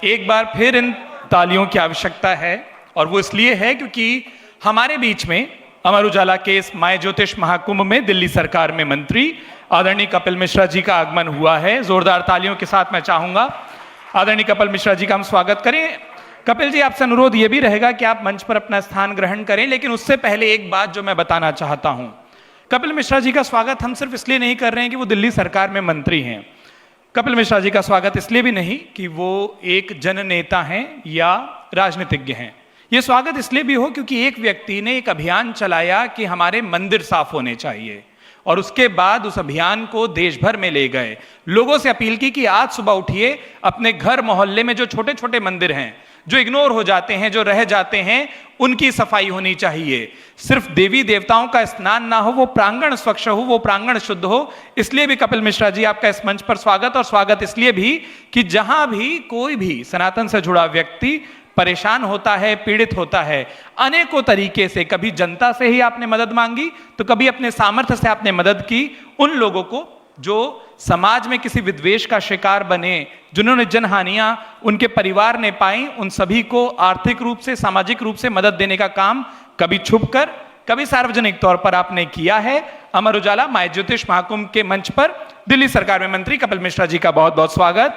एक बार फिर इन तालियों की आवश्यकता है और वो इसलिए है क्योंकि हमारे बीच में अमर उजाला के इस माय ज्योतिष महाकुंभ में दिल्ली सरकार में मंत्री आदरणीय कपिल मिश्रा जी का आगमन हुआ है। जोरदार तालियों के साथ मैं चाहूंगा आदरणीय कपिल मिश्रा जी का हम स्वागत करें। कपिल जी, आपसे अनुरोध ये भी रहेगा कि आप मंच पर अपना स्थान ग्रहण करें, लेकिन उससे पहले एक बात जो मैं बताना चाहता हूं। कपिल मिश्रा जी का स्वागत हम सिर्फ इसलिए नहीं कर रहे हैं कि वो दिल्ली सरकार में मंत्री हैं। कपिल मिश्रा जी का स्वागत इसलिए भी नहीं कि वो एक जननेता हैं या राजनीतिज्ञ हैं। ये स्वागत इसलिए भी हो क्योंकि एक व्यक्ति ने एक अभियान चलाया कि हमारे मंदिर साफ होने चाहिए और उसके बाद उस अभियान को देश भर में ले गए। लोगों से अपील की कि आज सुबह उठिए, अपने घर मोहल्ले में जो छोटे छोटे मंदिर हैं, जो इग्नोर हो जाते हैं, जो रह जाते हैं, उनकी सफाई होनी चाहिए। सिर्फ देवी देवताओं का स्नान ना हो, वो प्रांगण स्वच्छ हो, वो प्रांगण शुद्ध हो। इसलिए भी कपिल मिश्रा जी आपका इस मंच पर स्वागत, और स्वागत इसलिए भी कि जहां भी कोई भी सनातन से जुड़ा व्यक्ति परेशान होता है, पीड़ित होता है, अनेकों तरीके से, कभी जनता से ही आपने मदद मांगी तो कभी अपने सामर्थ्य से आपने मदद की। उन लोगों को जो समाज में किसी विद्वेष का शिकार बने, जिन्होंने जनहानियां उनके परिवार ने पाई, उन सभी को आर्थिक रूप से, सामाजिक रूप से मदद देने का काम कभी छुपकर, कभी सार्वजनिक तौर पर आपने किया है। अमर उजाला माय ज्योतिष महाकुंभ के मंच पर दिल्ली सरकार में मंत्री कपिल मिश्रा जी का बहुत बहुत स्वागत।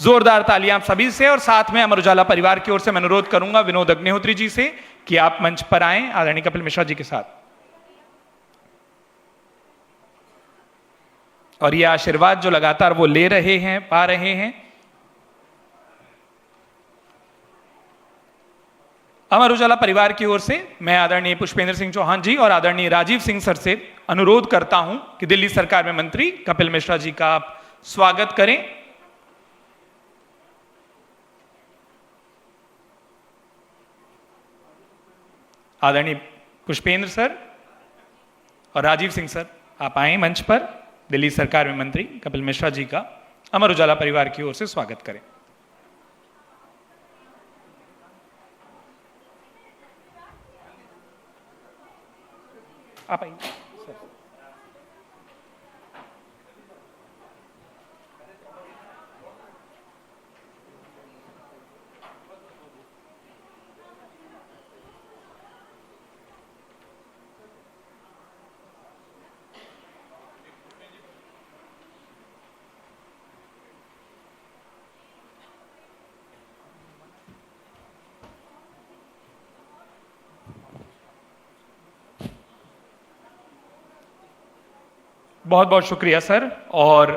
जोरदार तालियां आप सभी से, और साथ में अमर उजाला परिवार की ओर से मैं अनुरोध करूंगा विनोद अग्निहोत्री जी से कि आप मंच पर आएं आदरणीय कपिल मिश्रा जी के साथ। और ये आशीर्वाद जो लगातार वो ले रहे हैं, पा रहे हैं। अमर उजाला परिवार की ओर से मैं आदरणीय पुष्पेंद्र सिंह चौहान जी और आदरणीय राजीव सिंह सर से अनुरोध करता हूं कि दिल्ली सरकार में मंत्री कपिल मिश्रा जी का आप स्वागत करें। आदरणीय पुष्पेंद्र सर और राजीव सिंह सर, आप आए मंच पर। दिल्ली सरकार में मंत्री कपिल मिश्रा जी का अमर उजाला परिवार की ओर से स्वागत करें। आप आइए सर। बहुत बहुत शुक्रिया सर। और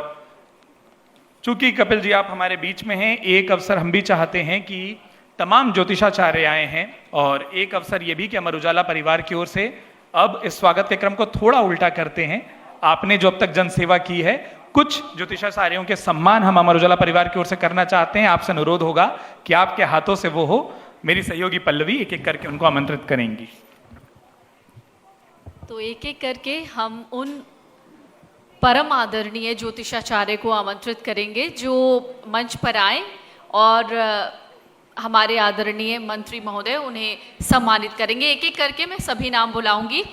चूंकि कपिल जी आप हमारे बीच में हैं, एक अवसर हम भी चाहते हैं कि तमाम ज्योतिषाचार्य आए हैं, और एक अवसर ये भी कि अमर उजाला परिवार की ओर से अब इस स्वागत के क्रम को थोड़ा उल्टा करते हैं। आपने जो अब तक जनसेवा की है, कुछ ज्योतिषाचार्यों के सम्मान हम अमर उजाला परिवार की ओर से करना चाहते हैं। आपसे अनुरोध होगा कि आपके हाथों से वो हो। मेरी सहयोगी पल्लवी एक एक करके उनको आमंत्रित करेंगी। तो एक एक करके हम उन परम आदरणीय ज्योतिषाचार्य को आमंत्रित करेंगे जो मंच पर आए, और हमारे आदरणीय मंत्री महोदय उन्हें सम्मानित करेंगे। एक एक करके मैं सभी नाम बुलाऊंगी,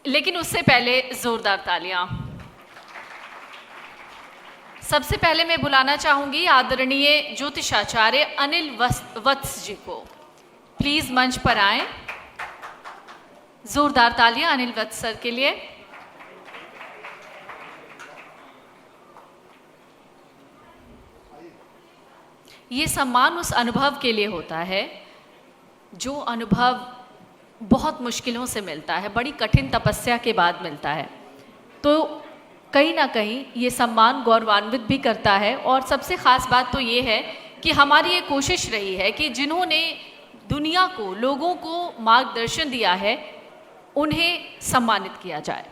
लेकिन उससे पहले जोरदार तालियां। सबसे पहले मैं बुलाना चाहूंगी आदरणीय ज्योतिषाचार्य अनिल वत्स जी को। प्लीज मंच पर आए। जोरदार तालियां अनिल वत्स सर के लिए। ये सम्मान उस अनुभव के लिए होता है जो अनुभव बहुत मुश्किलों से मिलता है, बड़ी कठिन तपस्या के बाद मिलता है। तो कहीं ना कहीं ये सम्मान गौरवान्वित भी करता है। और सबसे ख़ास बात तो ये है कि हमारी ये कोशिश रही है कि जिन्होंने दुनिया को, लोगों को मार्गदर्शन दिया है, उन्हें सम्मानित किया जाए।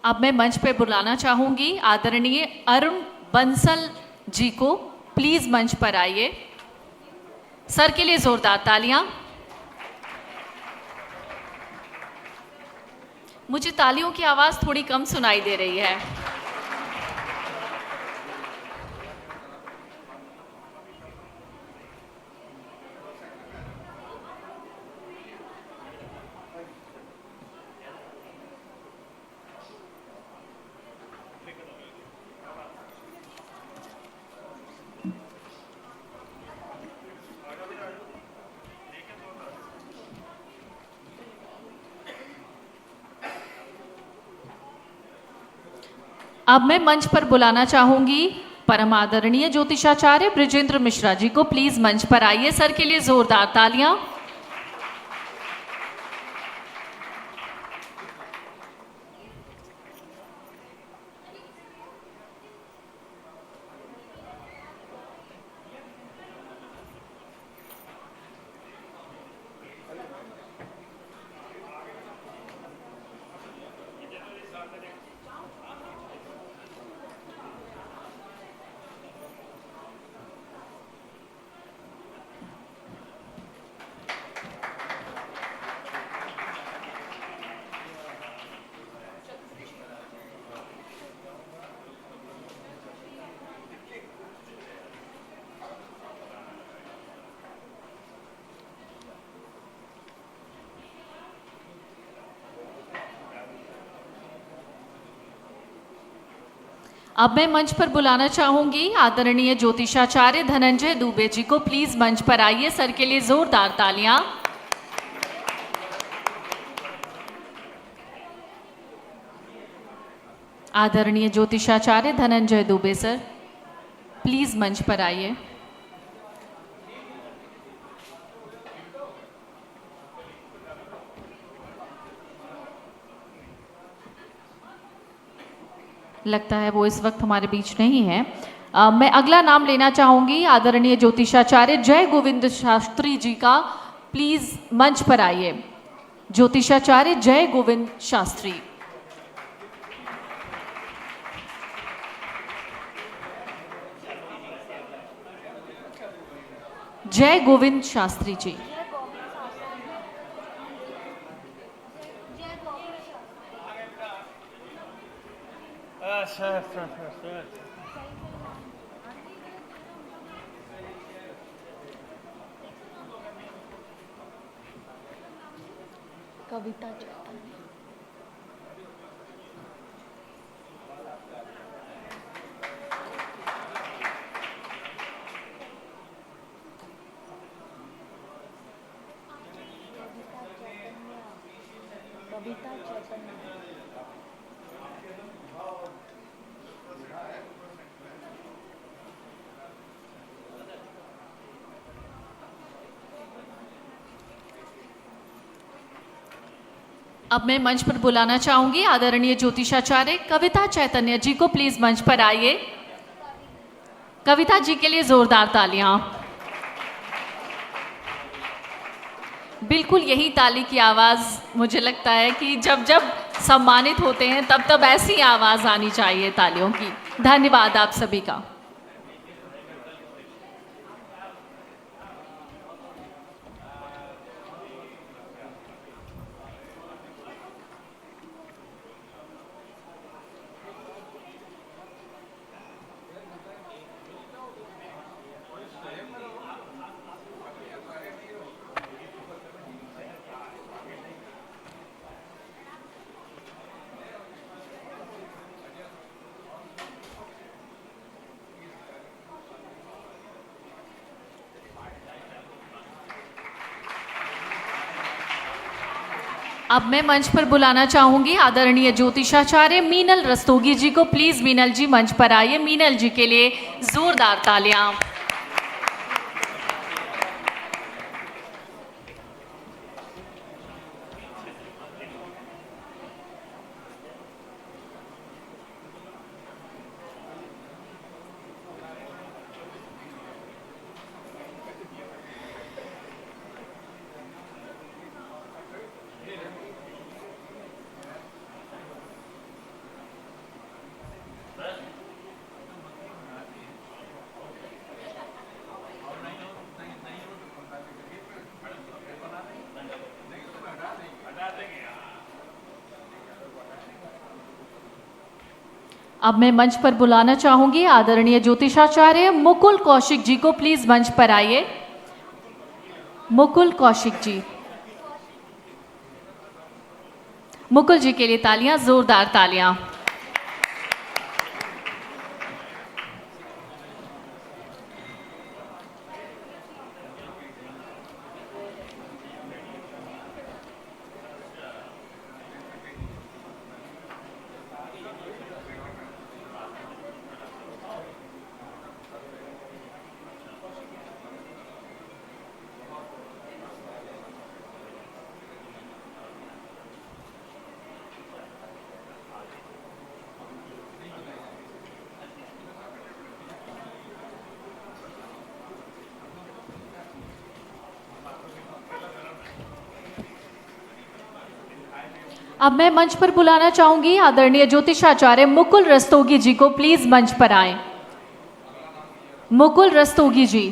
अब मैं मंच पे बुलाना चाहूंगी आदरणीय अरुण बंसल जी को। प्लीज मंच पर आइए। सर के लिए जोरदार तालियां। मुझे तालियों की आवाज थोड़ी कम सुनाई दे रही है। अब मैं मंच पर बुलाना चाहूंगी परम आदरणीय ज्योतिषाचार्य बृजेंद्र मिश्रा जी को। प्लीज मंच पर आइए, सर के लिए जोरदार तालियां। अब मैं मंच पर बुलाना चाहूंगी आदरणीय ज्योतिषाचार्य धनंजय दुबे जी को। प्लीज मंच पर आइए, सर के लिए जोरदार तालियां। आदरणीय ज्योतिषाचार्य धनंजय दुबे सर, प्लीज मंच पर आइए। लगता है वो इस वक्त हमारे बीच नहीं है। मैं अगला नाम लेना चाहूंगी आदरणीय ज्योतिषाचार्य जय गोविंद शास्त्री जी का। प्लीज मंच पर आइए, ज्योतिषाचार्य जय गोविंद शास्त्री। जय गोविंद शास्त्री जी। कविता चैतन्य। कविता चैतन्य। अब मैं मंच पर बुलाना चाहूंगी आदरणीय ज्योतिषाचार्य कविता चैतन्य जी को। प्लीज मंच पर आइए। कविता जी के लिए जोरदार तालियां। बिल्कुल यही ताली की आवाज मुझे लगता है कि जब जब सम्मानित होते हैं तब तब ऐसी आवाज आनी चाहिए तालियों की। धन्यवाद आप सभी का। अब मैं मंच पर बुलाना चाहूंगी आदरणीय ज्योतिषाचार्य मीनल रस्तोगी जी को। प्लीज मीनल जी मंच पर आइए। मीनल जी के लिए जोरदार तालियां। अब मैं मंच पर बुलाना चाहूंगी आदरणीय ज्योतिषाचार्य मुकुल कौशिक जी को। प्लीज मंच पर आइए। मुकुल कौशिक जी। मुकुल जी के लिए तालियां, जोरदार तालियां। अब मैं मंच पर बुलाना चाहूंगी आदरणीय ज्योतिषाचार्य मुकुल रस्तोगी जी को। प्लीज मंच पर आए। मुकुल रस्तोगी जी।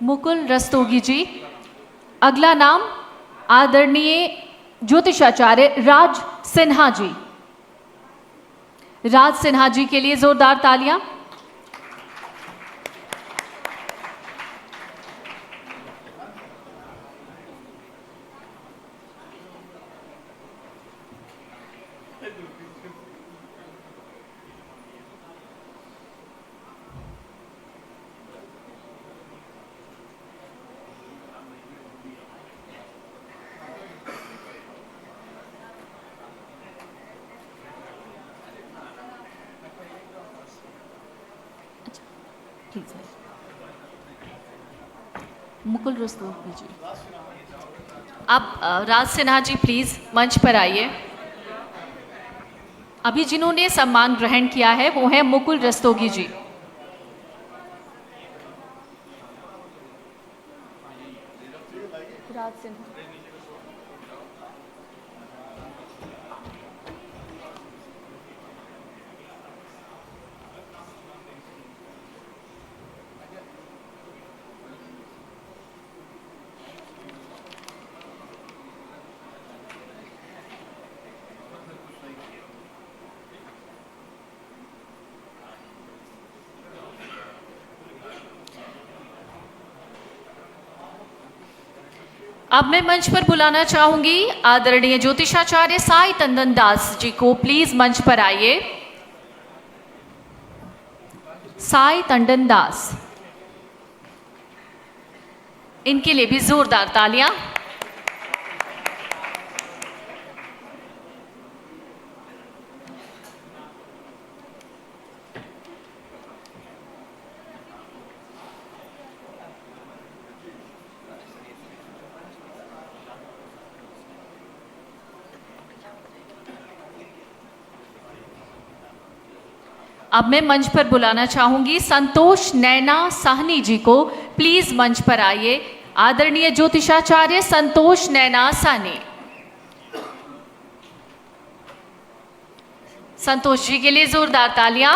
मुकुल रस्तोगी जी। अगला नाम आदरणीय ज्योतिषाचार्य राज सिन्हा जी। राज सिन्हा जी के लिए जोरदार तालियां। मुकुल रस्तोगी जी। अब राज सिन्हा जी प्लीज मंच पर आइए। अभी जिन्होंने सम्मान ग्रहण किया है वो है मुकुल रस्तोगी जी। राज सिन्हा। अब मैं मंच पर बुलाना चाहूंगी आदरणीय ज्योतिषाचार्य साई तंदन दास जी को। प्लीज मंच पर आइए। साई तंदन दास। इनके लिए भी जोरदार तालियां। अब मैं मंच पर बुलाना चाहूंगी संतोष नैना साहनी जी को। प्लीज मंच पर आइए। आदरणीय ज्योतिषाचार्य संतोष नैना साहनी। संतोष जी के लिए जोरदार तालियां।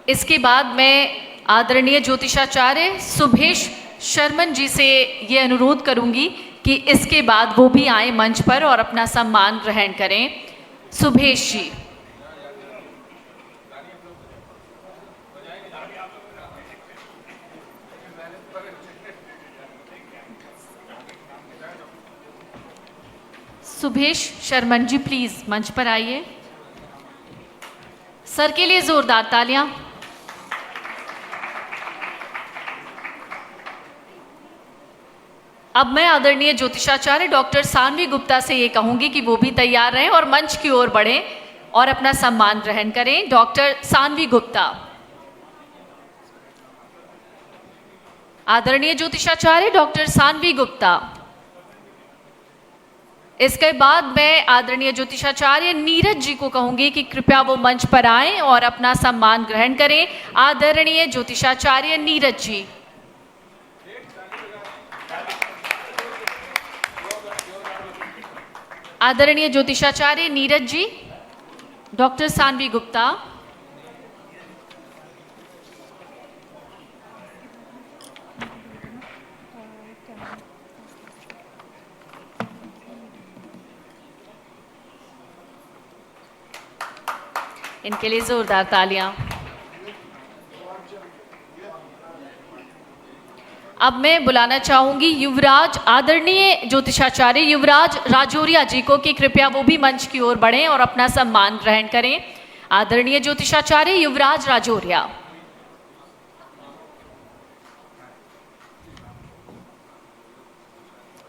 इसके बाद मैं आदरणीय ज्योतिषाचार्य सुभेश शर्मन जी से ये अनुरोध करूंगी कि इसके बाद वो भी आए मंच पर और अपना सम्मान ग्रहण करें। सुभेश जी। सुभेश शर्मन जी प्लीज मंच पर आइए। सर के लिए जोरदार तालियां। अब मैं आदरणीय ज्योतिषाचार्य डॉक्टर सानवी गुप्ता से ये कहूंगी कि वो भी तैयार रहें और मंच की ओर बढ़ें और अपना सम्मान ग्रहण करें। डॉक्टर सानवी गुप्ता। आदरणीय ज्योतिषाचार्य डॉक्टर सानवी गुप्ता। इसके बाद मैं आदरणीय ज्योतिषाचार्य नीरज जी को कहूंगी कि कृपया वो मंच पर आएं और अपना सम्मान ग्रहण करें। आदरणीय ज्योतिषाचार्य नीरज जी। आदरणीय ज्योतिषाचार्य नीरज जी। डॉक्टर सानवी गुप्ता। इनके लिए जोरदार तालियां। अब मैं बुलाना चाहूंगी युवराज आदरणीय ज्योतिषाचार्य युवराज राजौरिया जी को कि कृपया वो भी मंच की ओर बढ़ें और अपना सम्मान ग्रहण करें। आदरणीय ज्योतिषाचार्य युवराज राजौरिया।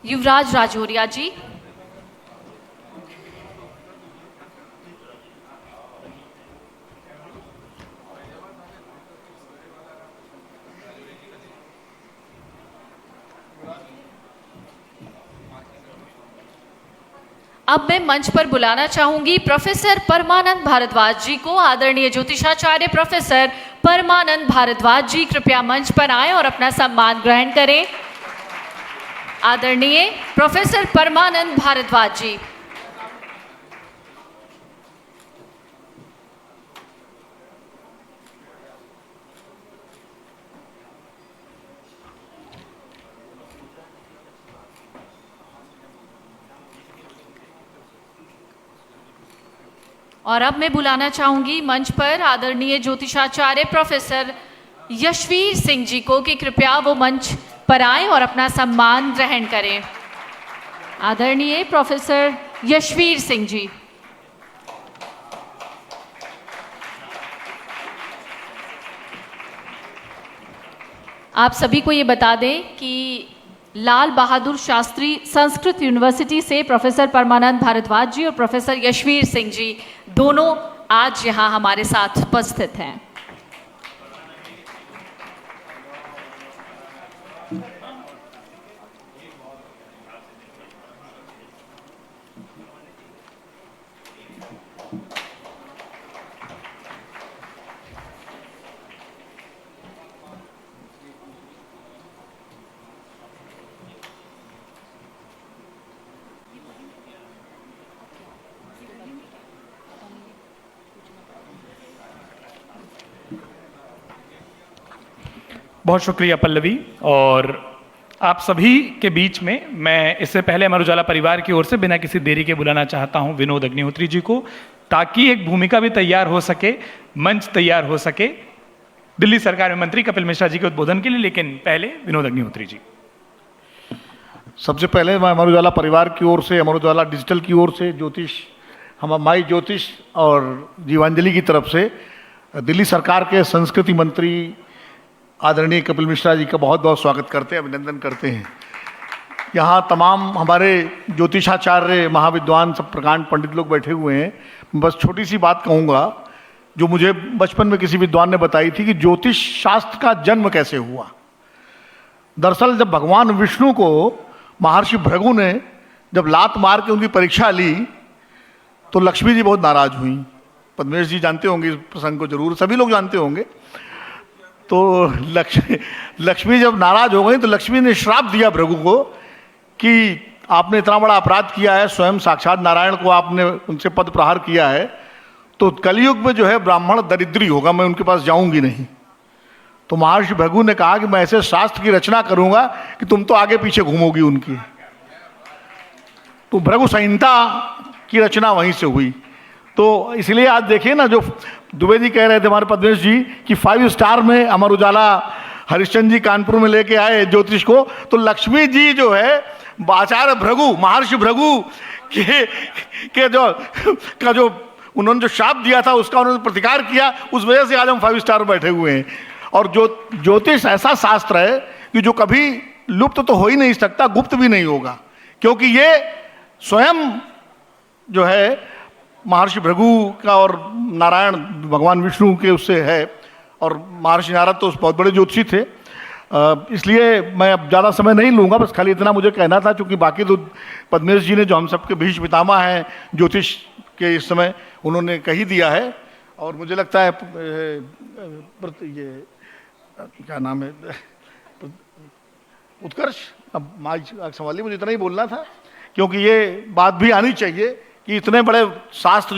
युवराज राजौरिया जी। अब मैं मंच पर बुलाना चाहूंगी प्रोफेसर परमानंद भारद्वाज जी को। आदरणीय ज्योतिषाचार्य प्रोफेसर परमानंद भारद्वाज जी कृपया मंच पर आएं और अपना सम्मान ग्रहण करें। आदरणीय प्रोफेसर परमानंद भारद्वाज जी। और अब मैं बुलाना चाहूंगी मंच पर आदरणीय ज्योतिषाचार्य प्रोफेसर यशवीर सिंह जी को कि कृपया वो मंच पर आएं और अपना सम्मान ग्रहण करें। आदरणीय प्रोफेसर यशवीर सिंह जी। आप सभी को ये बता दें कि लाल बहादुर शास्त्री संस्कृत यूनिवर्सिटी से प्रोफेसर परमानंद भारद्वाज जी और प्रोफेसर यशवीर सिंह जी दोनों आज यहाँ हमारे साथ उपस्थित हैं। बहुत शुक्रिया पल्लवी। और आप सभी के बीच में मैं इससे पहले अमर उजाला परिवार की ओर से बिना किसी देरी के बुलाना चाहता हूं विनोद अग्निहोत्री जी को, ताकि एक भूमिका भी तैयार हो सके, मंच तैयार हो सके दिल्ली सरकार में मंत्री कपिल मिश्रा जी के उद्बोधन के लिए। लेकिन पहले विनोद अग्निहोत्री जी। सबसे पहले मैं अमर उजाला परिवार की ओर से, अमर उजाला डिजिटल की ओर से, ज्योतिष हम माई ज्योतिष और जीवांजलि की तरफ से दिल्ली सरकार के संस्कृति मंत्री आदरणीय कपिल मिश्रा जी का बहुत बहुत स्वागत करते हैं, अभिनंदन करते हैं। यहाँ तमाम हमारे ज्योतिषाचार्य महाविद्वान सब प्रकांड पंडित लोग बैठे हुए हैं। बस छोटी सी बात कहूँगा जो मुझे बचपन में किसी विद्वान ने बताई थी कि ज्योतिष शास्त्र का जन्म कैसे हुआ। दरअसल जब भगवान विष्णु को महर्षि भृगु ने जब लात मार के उनकी परीक्षा ली तो लक्ष्मी जी बहुत नाराज हुई। पद्मेश जी जानते होंगे इस प्रसंग को, जरूर सभी लोग जानते होंगे। तो लक्ष्मी जब नाराज हो गई तो लक्ष्मी ने श्राप दिया भृगु को कि आपने इतना बड़ा अपराध किया है, स्वयं साक्षात नारायण को आपने उनसे पद प्रहार किया है, तो कलयुग में जो है ब्राह्मण दरिद्री होगा, मैं उनके पास जाऊंगी नहीं। तो महर्षि भृगु ने कहा कि मैं ऐसे शास्त्र की रचना करूंगा कि तुम तो आगे पीछे घूमोगी उनकी। तो भृगु संहिता की रचना वहीं से हुई। तो इसलिए आज देखिए ना, जो दुबे जी कह रहे थे हमारे पद्मेश जी कि 5 स्टार में अमर उजाला हरिश्चंद्र जी कानपुर में लेके आए ज्योतिष को, तो लक्ष्मी जी जो है आचार्य भृगु, महर्षि भृगु के जो उन्होंने जो शाप दिया था उसका उन्होंने प्रतिकार किया, उस वजह से आज हम 5 स्टार में बैठे हुए हैं। और ज्योतिष ऐसा शास्त्र है कि जो कभी लुप्त तो हो ही नहीं सकता, गुप्त भी नहीं होगा, क्योंकि ये स्वयं जो है महर्षि भृगु का और नारायण भगवान विष्णु के उससे है। और महर्षि नारद तो बहुत बड़े ज्योतिषी थे। इसलिए मैं अब ज़्यादा समय नहीं लूँगा, बस खाली इतना मुझे कहना था, क्योंकि बाकी तो पद्मेश जी ने जो हम सबके भीष्म पितामह हैं ज्योतिष के इस समय, उन्होंने कही दिया है। और मुझे लगता है ये क्या नाम है, उत्कर्ष, अब संभालिए, मुझे इतना ही बोलना था, क्योंकि ये बात भी आनी चाहिए कि इतने बड़े शास्त्र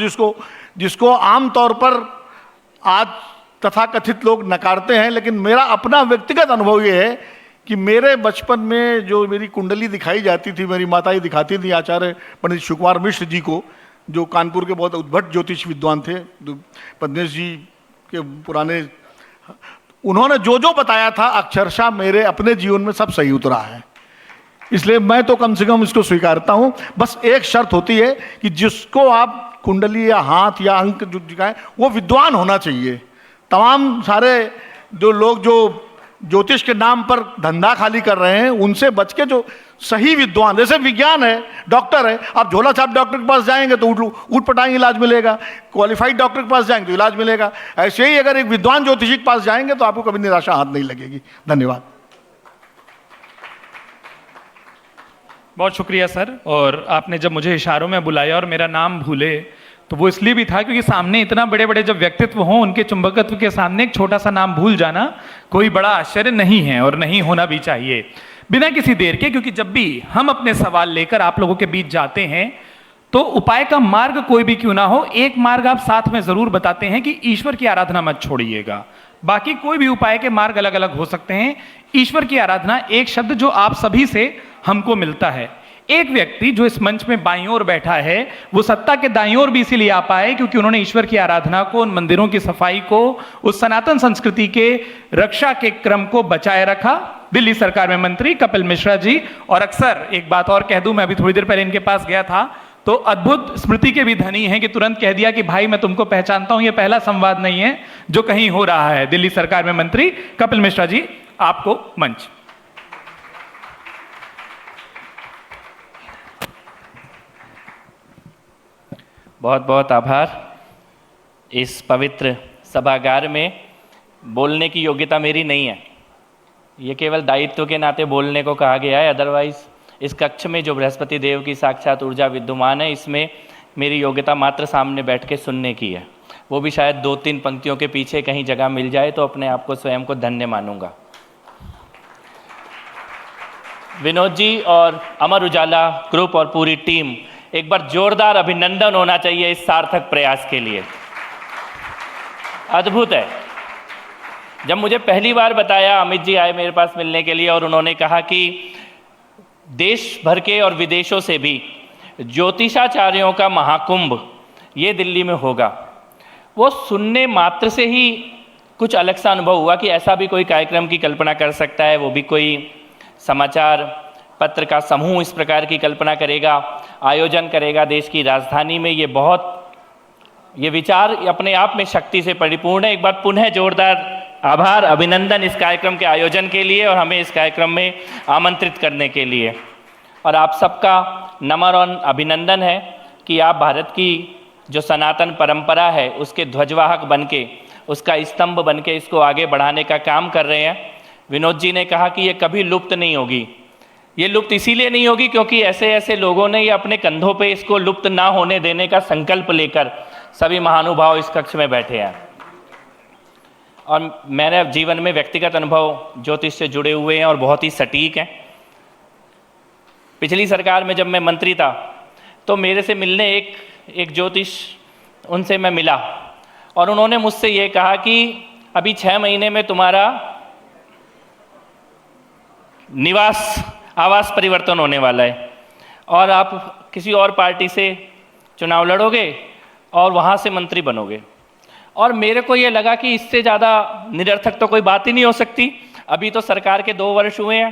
जिसको आमतौर पर आज तथाकथित लोग नकारते हैं, लेकिन मेरा अपना व्यक्तिगत अनुभव ये है कि मेरे बचपन में जो मेरी कुंडली दिखाई जाती थी, मेरी माता ही दिखाती थी, आचार्य पंडित शिवकुमार मिश्र जी को, जो कानपुर के बहुत उद्भट ज्योतिष विद्वान थे, पद्मेश जी के पुराने, उन्होंने जो जो बताया था अक्षरशः मेरे अपने जीवन में सब सही उतरा है। इसलिए मैं तो कम से कम इसको स्वीकारता हूं। बस एक शर्त होती है कि जिसको आप कुंडली या हाथ या अंक जो दिखाएं वो विद्वान होना चाहिए। तमाम सारे जो लोग जो ज्योतिष के नाम पर धंधा खाली कर रहे हैं उनसे बच के जो सही विद्वान, जैसे विज्ञान है, डॉक्टर है, आप झोला छाप डॉक्टर के पास जाएंगे तो ऊट पटांग इलाज मिलेगा, क्वालिफाइड डॉक्टर के पास जाएंगे तो इलाज मिलेगा। ऐसे ही अगर एक विद्वान ज्योतिषी के पास जाएंगे तो आपको कभी निराशा हाथ नहीं लगेगी। धन्यवाद। बहुत शुक्रिया सर। और आपने जब मुझे इशारों में बुलाया और मेरा नाम भूले तो वो इसलिए भी था क्योंकि सामने इतना बड़े बड़े जब व्यक्तित्व हों उनके चुंबकत्व के सामने एक छोटा सा नाम भूल जाना कोई बड़ा आश्चर्य नहीं है और नहीं होना भी चाहिए। बिना किसी देर के, क्योंकि जब भी हम अपने सवाल लेकर आप लोगों के बीच जाते हैं तो उपाय का मार्ग कोई भी क्यों ना हो, एक मार्ग आप साथ में जरूर बताते हैं कि ईश्वर की आराधना मत छोड़िएगा। बाकी कोई भी उपाय के मार्ग अलग अलग हो सकते हैं, ईश्वर की आराधना एक शब्द जो आप सभी से हमको मिलता है। एक व्यक्ति जो इस मंच में बाईं ओर बैठा है वो सत्ता के दाईं ओर भी इसीलिए आ पाए क्योंकि उन्होंने ईश्वर की आराधना को, उन मंदिरों की सफाई को, उस सनातन संस्कृति के रक्षा के क्रम को बचाए रखा। दिल्ली सरकार में मंत्री कपिल मिश्रा जी। और अक्सर एक बात और कह दूं, मैं अभी थोड़ी देर पहले इनके पास गया था तो अद्भुत स्मृति के भी धनी हैं कि तुरंत कह दिया कि भाई मैं तुमको पहचानता हूं, ये पहला संवाद नहीं है जो कहीं हो रहा है। दिल्ली सरकार में मंत्री कपिल मिश्रा जी, आपको मंच। बहुत बहुत आभार। इस पवित्र सभागार में बोलने की योग्यता मेरी नहीं है, ये केवल दायित्व के नाते बोलने को कहा गया है। अदरवाइज इस कक्ष में जो बृहस्पति देव की साक्षात ऊर्जा विद्यमान है, इसमें मेरी योग्यता मात्र सामने बैठ के सुनने की है, वो भी शायद 2-3 पंक्तियों के पीछे कहीं जगह मिल जाए तो अपने आप को स्वयं को धन्य मानूंगा। विनोद जी और अमर उजाला ग्रुप और पूरी टीम, एक बार जोरदार अभिनंदन होना चाहिए इस सार्थक प्रयास के लिए। अद्भुत है। जब मुझे पहली बार बताया, अमित जी आए मेरे पास मिलने के लिए और उन्होंने कहा कि देश भर के और विदेशों से भी ज्योतिषाचार्यों का महाकुंभ ये दिल्ली में होगा, वो सुनने मात्र से ही कुछ अलग सा अनुभव हुआ कि ऐसा भी कोई कार्यक्रम की कल्पना कर सकता है, वो भी कोई समाचार पत्र का समूह इस प्रकार की कल्पना करेगा, आयोजन करेगा देश की राजधानी में। ये विचार अपने आप में शक्ति से परिपूर्ण है। एक बार पुनः जोरदार आभार, अभिनंदन इस कार्यक्रम के आयोजन के लिए और हमें इस कार्यक्रम में आमंत्रित करने के लिए। और आप सबका नमन और अभिनंदन है कि आप भारत की जो सनातन परंपरा है उसके ध्वजवाहक बनके, उसका स्तंभ बनके इसको आगे बढ़ाने का काम कर रहे हैं। विनोद जी ने कहा कि ये कभी लुप्त नहीं होगी। ये लुप्त इसीलिए नहीं होगी क्योंकि ऐसे ऐसे लोगों ने ये अपने कंधों पे इसको लुप्त ना होने देने का संकल्प लेकर सभी महानुभाव इस कक्ष में बैठे हैं। और मेरे जीवन में व्यक्तिगत अनुभव ज्योतिष से जुड़े हुए हैं और बहुत ही सटीक हैं। पिछली सरकार में जब मैं मंत्री था तो मेरे से मिलने एक ज्योतिष, उनसे मैं मिला और उन्होंने मुझसे ये कहा कि अभी 6 महीने में तुम्हारा आवास परिवर्तन होने वाला है और आप किसी और पार्टी से चुनाव लड़ोगे और वहाँ से मंत्री बनोगे। और मेरे को ये लगा कि इससे ज़्यादा निरर्थक तो कोई बात ही नहीं हो सकती। अभी तो सरकार के 2 वर्ष हुए हैं,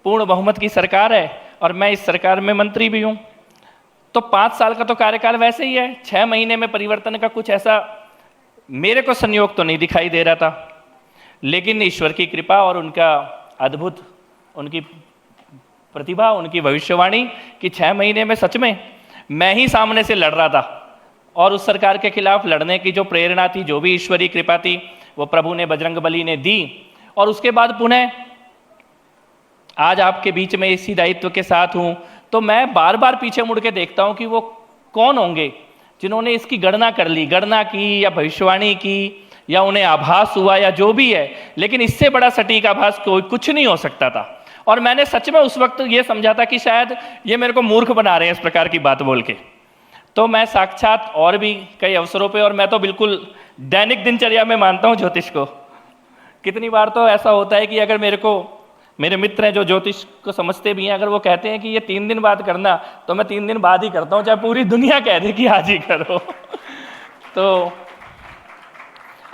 पूर्ण बहुमत की सरकार है और मैं इस सरकार में मंत्री भी हूँ, तो 5 साल का तो कार्यकाल वैसे ही है। 6 महीने में परिवर्तन का कुछ ऐसा मेरे को संयोग तो नहीं दिखाई दे रहा था, लेकिन ईश्वर की कृपा और उनका अद्भुत, उनकी प्रतिभा, उनकी भविष्यवाणी कि 6 महीने में सच में मैं ही सामने से लड़ रहा था और उस सरकार के खिलाफ लड़ने की जो प्रेरणा थी, जो भी ईश्वरीय कृपा थी, वो प्रभु ने, बजरंगबली ने दी। और उसके बाद पुनः आज आपके बीच में इसी दायित्व के साथ हूँ, तो मैं बार बार पीछे मुड़ के देखता हूँ कि वो कौन होंगे जिन्होंने इसकी गणना कर ली, गणना की या भविष्यवाणी की या उन्हें आभास हुआ या जो भी है, लेकिन इससे बड़ा सटीक आभास कोई कुछ नहीं हो सकता था। और मैंने सच में उस वक्त ये समझा था कि शायद ये मेरे को मूर्ख बना रहे हैं इस प्रकार की बात बोल के। तो मैं साक्षात और भी कई अवसरों पे, और मैं तो बिल्कुल दैनिक दिनचर्या में मानता हूँ ज्योतिष को। कितनी बार तो ऐसा होता है कि अगर मेरे मित्र हैं जो ज्योतिष को समझते भी हैं, अगर वो कहते हैं कि ये 3 दिन बाद करना, तो मैं 3 दिन बाद ही करता हूँ, चाहे पूरी दुनिया कह दे कि आज ही करो। तो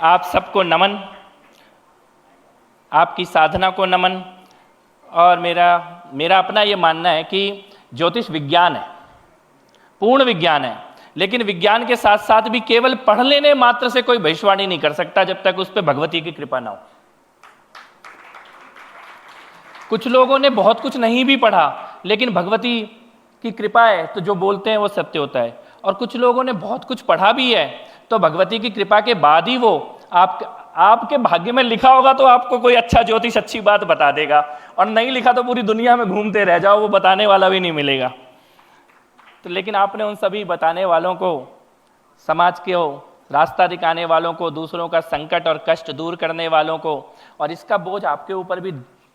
आप सबको नमन, आपकी साधना को नमन। और मेरा अपना ये मानना है कि ज्योतिष विज्ञान है, पूर्ण विज्ञान है, लेकिन विज्ञान के साथ साथ भी केवल पढ़ लेने मात्र से कोई भविष्यवाणी नहीं कर सकता जब तक उस पर भगवती की कृपा ना हो। कुछ लोगों ने बहुत कुछ नहीं भी पढ़ा, लेकिन भगवती की कृपा है तो जो बोलते हैं वो सत्य होता है। और कुछ लोगों ने बहुत कुछ पढ़ा भी है, तो भगवती की कृपा के बाद ही वो आपके भाग्य में लिखा होगा तो आपको कोई अच्छा ज्योतिष अच्छी बात बता देगा, और नहीं लिखा तो पूरी दुनिया में घूमते रह जाओ, वो बताने वाला भी नहीं मिलेगा। तो लेकिन आपने उन सभी बताने वालों को, समाज के रास्ता दिखाने वालों को, दूसरों का संकट और कष्ट दूर करने वालों को, और इसका बोझ आपके ऊपर भी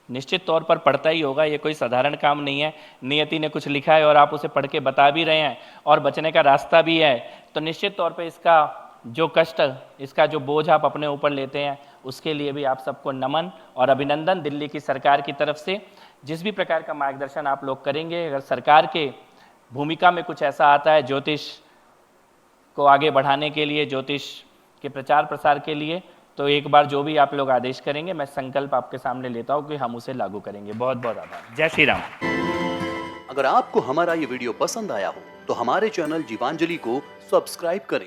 निश्चित तौर पर पड़ता ही होगा, ये कोई साधारण काम नहीं है। नियति ने कुछ लिखा है और आप उसे पढ़ के बता भी रहे हैं और बचने का रास्ता भी है, तो निश्चित तौर पे इसका जो कष्ट, इसका जो बोझ आप अपने ऊपर लेते हैं, उसके लिए भी आप सबको नमन और अभिनंदन। दिल्ली की सरकार की तरफ से जिस भी प्रकार का मार्गदर्शन आप लोग करेंगे, अगर सरकार के भूमिका में कुछ ऐसा आता है ज्योतिष को आगे बढ़ाने के लिए, ज्योतिष के प्रचार प्रसार के लिए, तो एक बार जो भी आप लोग आदेश करेंगे, मैं संकल्प आपके सामने लेता हूँ कि हम उसे लागू करेंगे। बहुत बहुत आभार। जय श्री राम। अगर आपको हमारा ये वीडियो पसंद आया हो तो हमारे चैनल जीवांजलि को सब्सक्राइब करें